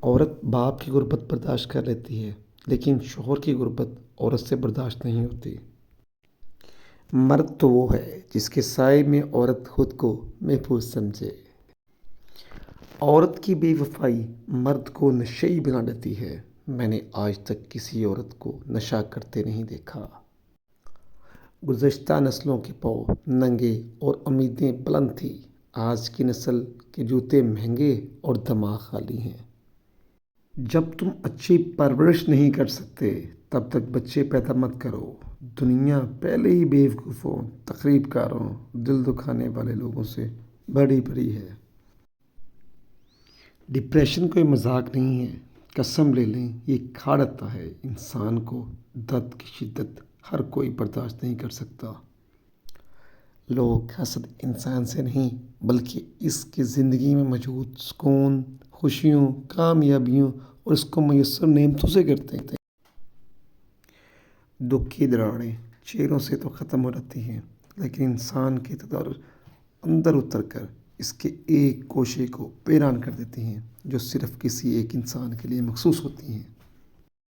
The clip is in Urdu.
عورت باپ کی غربت برداشت کر لیتی ہے، لیکن شوہر کی غربت عورت سے برداشت نہیں ہوتی۔ مرد تو وہ ہے جس کے سائے میں عورت خود کو محفوظ سمجھے۔ عورت کی بے وفائی مرد کو نشئی بنا دیتی ہے۔ میں نے آج تک کسی عورت کو نشہ کرتے نہیں دیکھا۔ گزشتہ نسلوں کے پاؤں ننگے اور امیدیں بلند تھیں۔ آج کی نسل کے جوتے مہنگے اور دماغ خالی ہیں۔ جب تم اچھی پرورش نہیں کر سکتے تب تک بچے پیدا مت کرو۔ دنیا پہلے ہی بیوقوفوں، تخریب کاروں، دل دکھانے والے لوگوں سے بھری پڑی ہے۔ ڈپریشن کوئی مذاق نہیں ہے۔ قسم لے لیں یہ کھا ڈالتا ہے انسان کو۔ درد کی شدت ہر کوئی برداشت نہیں کر سکتا۔ لوگ حسد انسان سے نہیں بلکہ اس کی زندگی میں موجود سکون، خوشیوں، کامیابیوں اور اس کو میسر نعمتوں سے کرتے ہیں۔ دکھ کی دراڑیں چہروں سے تو ختم ہو جاتی ہیں، لیکن انسان کے اندر اتر کر اس کے ایک گوشے کو ویران کر دیتی ہیں جو صرف کسی ایک انسان کے لیے مخصوص ہوتی ہیں۔